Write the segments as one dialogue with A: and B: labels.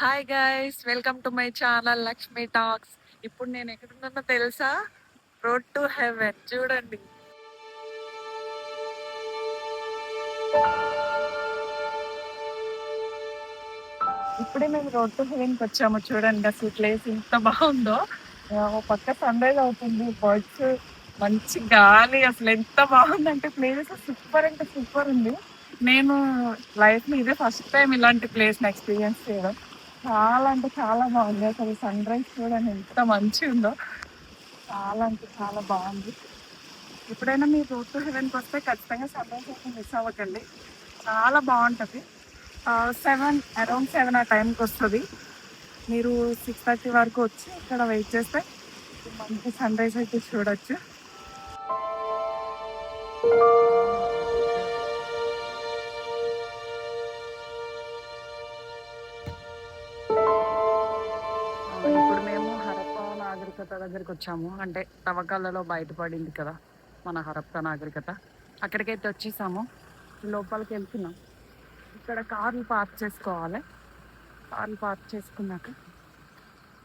A: Hi guys, welcome to my channel Lakshmi talks. ఇప్పుడు నేను ఎక్కడున్నానో తెలుసా? Road to heaven. చూడండి, ఇప్పుడే మేము రోడ్ టు హెవెన్కి వచ్చాము. చూడండి అసలు ప్లేస్ ఎంత బాగుందో. ఓ పక్క సన్ రైజ్ అవుతుంది, బర్డ్స్, మంచి గాలి. అసలు ఎంత బాగుందంటే ప్లేస్ సూపర్ అంటే సూపర్ ఉంది. నేను లైఫ్ లో ఇదే ఫస్ట్ టైం ఇలాంటి ప్లేస్ ఎక్స్పీరియన్స్ చేయడం. చాలా అంటే చాలా బాగుంది. అసలు సన్ రైజ్ చూడండి ఎంత మంచిగా ఉందో. చాలా అంటే చాలా బాగుంది. ఎప్పుడైనా మీరు రోడ్ టు హెవెన్కి వస్తే ఖచ్చితంగా సన్ రైజ్ అయితే మిస్ అవ్వకండి. చాలా బాగుంటుంది. 7 ఆ టైంకి వస్తుంది. మీరు 6:30 వరకు వచ్చి ఇక్కడ వెయిట్ చేస్తే మంచి సన్ రైజ్ అయితే చూడొచ్చు. ఇప్పుడు మేము హరప్పా నాగరికత దగ్గరికి వచ్చాము. అంటే తవ్వకాలలో బయటపడింది కదా మన హరప్పా నాగరికత. అక్కడికైతే వచ్చేసాము. లోపలికి వెళ్తున్నాం. ఇక్కడ కార్లు పార్క్ చేసుకోవాలి. కార్లు పార్క్ చేసుకున్నాక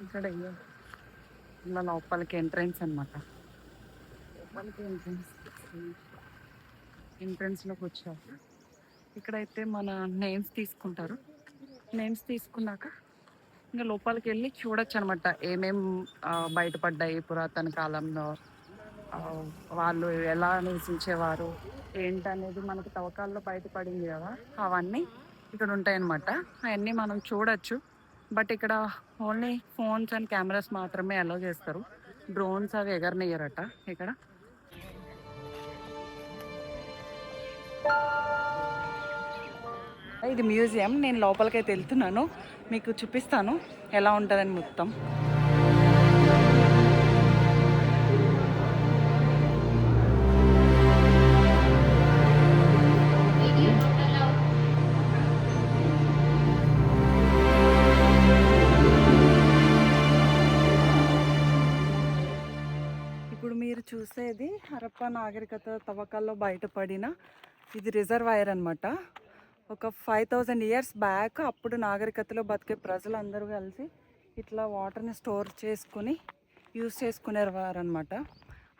A: ఇక్కడ ఇలా లోపలికి ఎంట్రన్స్ అనమాట. లోపలికి ఎంట్రన్స్లోకి వచ్చాక ఇక్కడైతే మన నేమ్స్ తీసుకుంటారు. నేమ్స్ తీసుకున్నాక ఇంకా లోపలికి వెళ్ళి చూడొచ్చు అనమాట. ఏమేం బయటపడ్డాయి పురాతన కాలంలో, ఆ, వాళ్ళు ఎలా నివసించేవారు ఏంటనేది మనకి తవ్వకాల్లో బయటపడింది కదా. అవన్నీ ఇక్కడ ఉంటాయన్నమాట. అవన్నీ మనం చూడొచ్చు. బట్ ఇక్కడ ఓన్లీ ఫోన్స్ అండ్ కెమెరాస్ మాత్రమే అలౌ చేస్తారు. డ్రోన్స్ అవి ఎగరనియ్యరట ఇక్కడ. ఇది మ్యూజియం. నేను లోపలికైతే వెళ్తున్నాను, మీకు చూపిస్తాను ఎలా ఉంటుందని మొత్తం. ఇప్పుడు మీరు చూసేది హరప్పా నాగరికత తవ్వకాల్లో బయటపడిన ఇది రిజర్వాయర్ అనమాట. ఒక 5000 ఇయర్స్ బ్యాక్ అప్పుడు నాగరికతలో బతికే ప్రజలందరూ కలిసి ఇట్లా వాటర్ని స్టోర్ చేసుకుని యూజ్ చేసుకునేవారు అనమాట.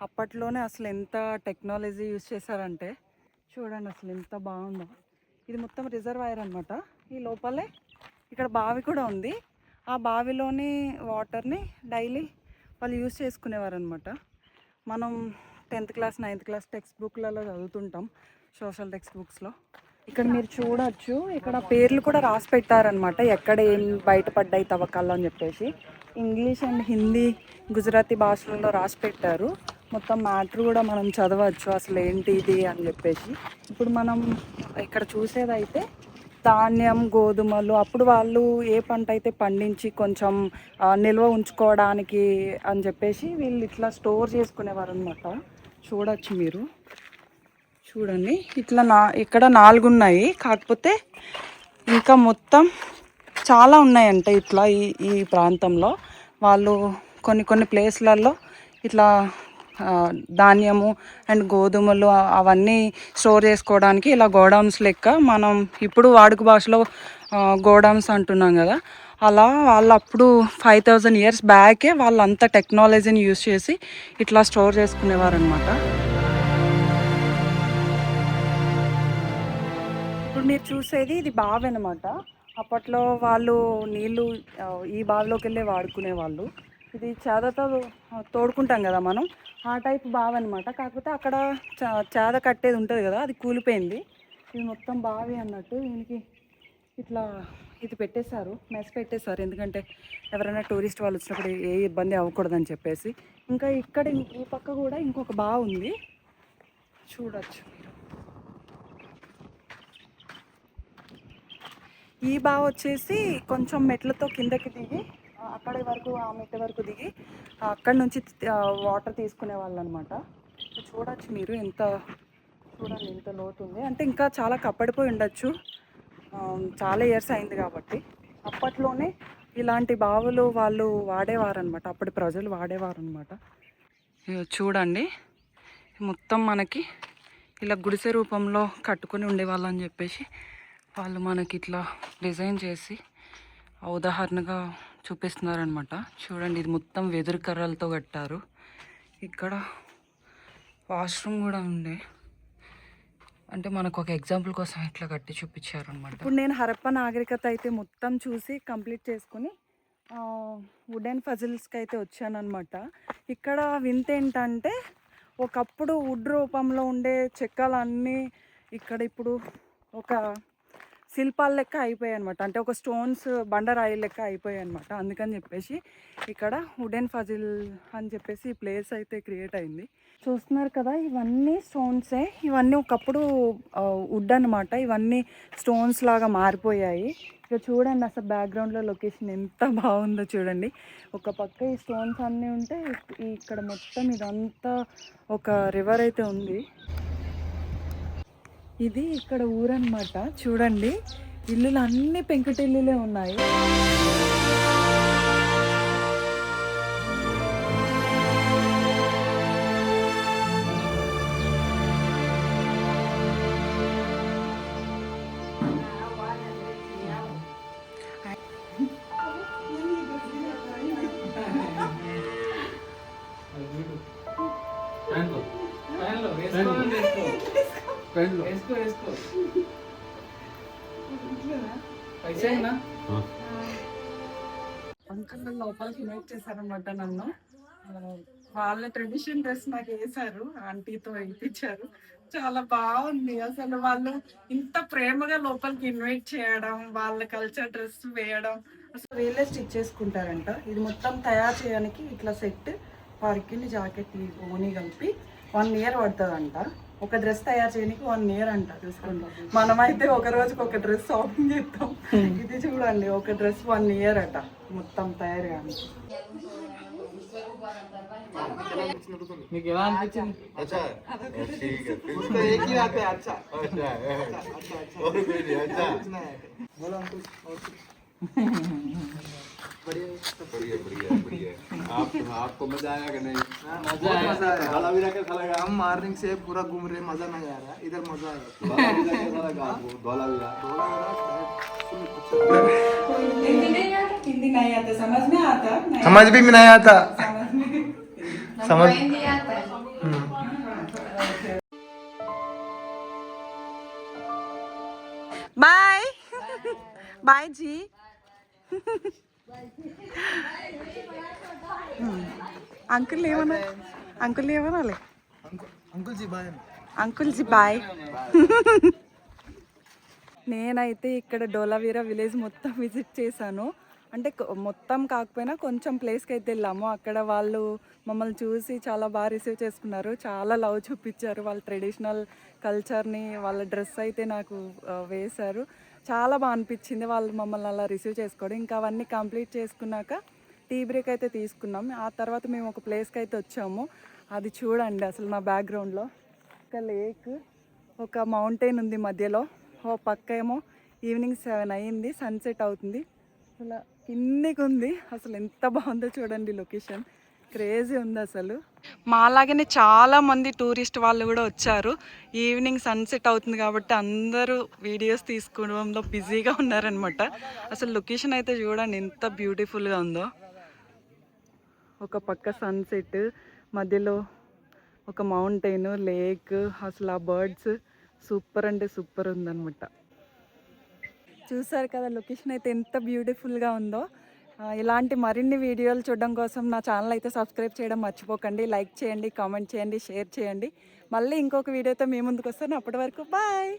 A: అప్పట్లోనే అసలు ఎంత టెక్నాలజీ యూజ్ చేశారంటే చూడండి అసలు ఎంత బాగుందో. ఇది మొత్తం రిజర్వాయర్ అనమాట. ఈ లోపలే ఇక్కడ బావి కూడా ఉంది. ఆ బావిలోని వాటర్ని డైలీ వాళ్ళు యూజ్ చేసుకునేవారు అనమాట. మనం 10th class 9th class text బుక్లలో చదువుతుంటాం, సోషల్ టెక్స్ట్ బుక్స్లో. ఇక్కడ మీరు చూడొచ్చు, ఇక్కడ పేర్లు కూడా రాసి పెట్టారనమాట, ఎక్కడ ఏం బయటపడ్డాయి తవ్వకాలు అని చెప్పేసి. ఇంగ్లీష్ అండ్ హిందీ, గుజరాతీ భాషలలో రాసి పెట్టారు. మొత్తం మ్యాటర్ కూడా మనం చదవచ్చు అసలు ఏంటి ఇది అని చెప్పేసి. ఇప్పుడు మనం ఇక్కడ చూసేదైతే ధాన్యం, గోధుమలు. అప్పుడు వాళ్ళు ఏ పంట అయితే పండించి కొంచెం నిల్వ ఉంచుకోవడానికి అని చెప్పేసి వీళ్ళు ఇట్లా స్టోర్ చేసుకునేవారు అనమాట. చూడొచ్చు మీరు. చూడండి ఇట్లా ఇక్కడ 4 ఉన్నాయి. కాకపోతే ఇంకా మొత్తం చాలా ఉన్నాయంట ఇట్లా ఈ ప్రాంతంలో. వాళ్ళు కొన్ని కొన్ని ప్లేస్లలో ఇట్లా ధాన్యము అండ్ గోధుమలు అవన్నీ స్టోర్ చేసుకోవడానికి ఇలా గోడౌన్స్ లెక్క, మనం ఇప్పుడు వాడుక భాషలో గోడౌన్స్ అంటున్నాం కదా, అలా వాళ్ళు అప్పుడు 5000 ఇయర్స్ బ్యాకే వాళ్ళు అంత టెక్నాలజీని యూజ్ చేసి ఇట్లా స్టోర్ చేసుకునేవారు అనమాట. ఇప్పుడు మీరు చూసేది ఇది బావి అనమాట. అప్పట్లో వాళ్ళు నీళ్ళు ఈ బావిలోకి వెళ్ళే వాడుకునే వాళ్ళు. ఇది చేదతో తోడుకుంటాం కదా మనం, ఆ టైప్ బావి అనమాట. కాకపోతే అక్కడ చేద కట్టేది ఉంటుంది కదా, అది కూలిపోయింది. ఇది మొత్తం బావి అన్నట్టు. దీనికి ఇట్లా ఇది పెట్టేశారు, మెస్ పెట్టేశారు. ఎందుకంటే ఎవరైనా టూరిస్ట్ వాళ్ళు వచ్చినప్పుడు ఏ ఇబ్బంది అవ్వకూడదని చెప్పేసి. ఇంకా ఇక్కడ ఈ పక్క కూడా ఇంకొక బావి ఉంది, చూడొచ్చు. ఈ బావి వచ్చేసి కొంచెం మెట్లతో కిందకి దిగి అక్కడి వరకు, ఆ మెట్ల వరకు దిగి అక్కడి నుంచి వాటర్ తీసుకునే వాళ్ళు అనమాట. చూడొచ్చు మీరు ఎంత, చూడండి ఎంత లోతు ఉంది. అంటే ఇంకా చాలా కప్పడిపోయి ఉండొచ్చు, చాలా ఇయర్స్ అయింది కాబట్టి. అప్పట్లోనే ఇలాంటి బావులు వాళ్ళు వాడేవారు అనమాట, అప్పటి ప్రజలు వాడేవారు అనమాట. చూడండి మొత్తం మనకి ఇలా గుడిసె రూపంలో కట్టుకొని ఉండేవాళ్ళు అని చెప్పేసి వాళ్ళు మనకి ఇట్లా డిజైన్ చేసి ఉదాహరణగా చూపిస్తున్నారనమాట. చూడండి, ఇది మొత్తం వెదురు కర్రలతో కట్టారు. ఇక్కడ వాష్రూమ్ కూడా ఉండే, అంటే మనకు ఒక ఎగ్జాంపుల్ కోసం ఇట్లా కట్టి చూపించారు అనమాట. ఇప్పుడు నేను హరప్పా నాగరికత అయితే మొత్తం చూసి కంప్లీట్ చేసుకుని వుడెన్ ఫజిల్స్కి అయితే వచ్చానమాట. ఇక్కడ వింత ఏంటంటే ఒకప్పుడు వుడ్ రూపంలో ఉండే చెక్కలన్నీ ఇక్కడ ఇప్పుడు ఒక శిల్పాల లెక్క అయిపోయాయి అనమాట. అంటే ఒక స్టోన్స్ బండరాయి లెక్క అయిపోయాయి అనమాట. అందుకని చెప్పేసి ఇక్కడ వుడెన్ ఫజిల్ అని చెప్పేసి ఈ ప్లేస్ అయితే క్రియేట్ అయింది. చూస్తున్నారు కదా, ఇవన్నీ స్టోన్సే. ఇవన్నీ ఒకప్పుడు వుడ్ అనమాట. ఇవన్నీ స్టోన్స్ లాగా మారిపోయాయి. ఇక చూడండి అసలు బ్యాక్గ్రౌండ్లో లొకేషన్ ఎంత బాగుందో చూడండి. ఒక పక్క ఈ స్టోన్స్ అన్నీ ఉంటే ఇక్కడ మొత్తం ఇదంతా ఒక రివర్ అయితే ఉంది. ఇది ఇక్కడ ఊరన్నమాట. చూడండి, ఇల్లులు అన్నీ పెంకుటిల్లులే ఉన్నాయి. అంకుల్ లోపలికి ఇన్వైట్ చేశారనమాట నన్ను. వాళ్ళ ట్రెడిషన్ డ్రెస్ నాకు వేశారు, ఆంటీతో వేయించారు. చాలా బాగుంది అసలు. వాళ్ళు ఇంత ప్రేమగా లోపలికి ఇన్వైట్ చేయడం, వాళ్ళ కల్చర్ డ్రెస్ వేయడం, అసలు వీళ్ళే స్టిచ్ చేసుకుంటారంట. ఇది మొత్తం తయారు చేయడానికి ఇట్లా సెట్ వారికి జాకెట్ ఓనీ కలిపి 1 year పడుతుందంట. ఒక డ్రెస్ తయారు చేయడానికి 1 year అంట. చూసుకుంటాం, మనమైతే ఒక రోజుకి ఒక డ్రెస్ షాపింగ్ చేస్తాం. ఇది చూడండి, ఒక డ్రెస్ 1 year అట మొత్తం తయారు కానీ.
B: మీకు ఎలా అనిపించింది?
C: आपको मजा आया कि नहीं?
B: मजा आया।
C: धोलावीरा का खाला
D: हम मॉर्निंग से पूरा घूम रहे, मजा नहीं आ रहा, इधर मजा आया।
C: धोलावीरा
A: हिंदी नहीं आता, समझ में आता,
D: समझ भी नहीं आता, समझ
A: बाय बाय जी. అంకుల్ ఏమన్నా, అంకుల్ ఏమనాలి?
D: अंकुल जी बाय.
A: అంకుల్ జీ బాయ్. నేనైతే ఇక్కడ డోలావీరా విలేజ్ మొత్తం విజిట్ చేశాను. అంటే మొత్తం కాకపోయినా కొంచెం ప్లేస్కి అయితే వెళ్ళాము. అక్కడ వాళ్ళు మమ్మల్ని చూసి చాలా బాగా రిసీవ్ చేసుకున్నారు, చాలా లవ్ చూపించారు. వాళ్ళ ట్రెడిషనల్ కల్చర్ని, వాళ్ళ డ్రెస్ అయితే నాకు వేశారు. చాలా బాగా అనిపించింది వాళ్ళు మమ్మల్ని అలా రిసీవ్ చేసుకోవడం. ఇంకా అవన్నీ కంప్లీట్ చేసుకున్నాక టీ బ్రేక్ అయితే తీసుకున్నాం. ఆ తర్వాత మేము ఒక ప్లేస్కి అయితే వచ్చాము. అది చూడండి అసలు నా బ్యాక్గ్రౌండ్లో ఒక లేక్, ఒక మౌంటైన్ ఉంది మధ్యలో. ఓ పక్క ఏమో ఈవినింగ్ 7 అయ్యింది, సన్సెట్ అవుతుంది. అసలు కిందికి ఉంది. అసలు ఎంత బాగుందో చూడండి, లొకేషన్ క్రేజీ ఉంది అసలు. మాలాగనే చాలామంది టూరిస్ట్ వాళ్ళు కూడా వచ్చారు. ఈవినింగ్ సన్సెట్ అవుతుంది కాబట్టి అందరూ వీడియోస్ తీసుకోవడంలో బిజీగా ఉన్నారనమాట. అసలు లొకేషన్ అయితే చూడండి ఎంత బ్యూటిఫుల్గా ఉందో. ఒక పక్క సన్సెట్, మధ్యలో ఒక మౌంటైన్, లేక్, అసలు ఆ బర్డ్స్ సూపర్ అంటే సూపర్ ఉందన్నమాట. చూసారు కదా లొకేషన్ అయితే ఎంత బ్యూటిఫుల్గా ఉందో. ఇలాంటి మరిన్ని వీడియోలు చూడడం కోసం నా ఛానల్ అయితే సబ్స్క్రైబ్ చేయడం మర్చిపోకండి. లైక్ చేయండి, కామెంట్ చేయండి, షేర్ చేయండి. మళ్ళీ ఇంకొక వీడియోతో మీ ముందుకు వస్తాను. అప్పటి వరకు బాయ్.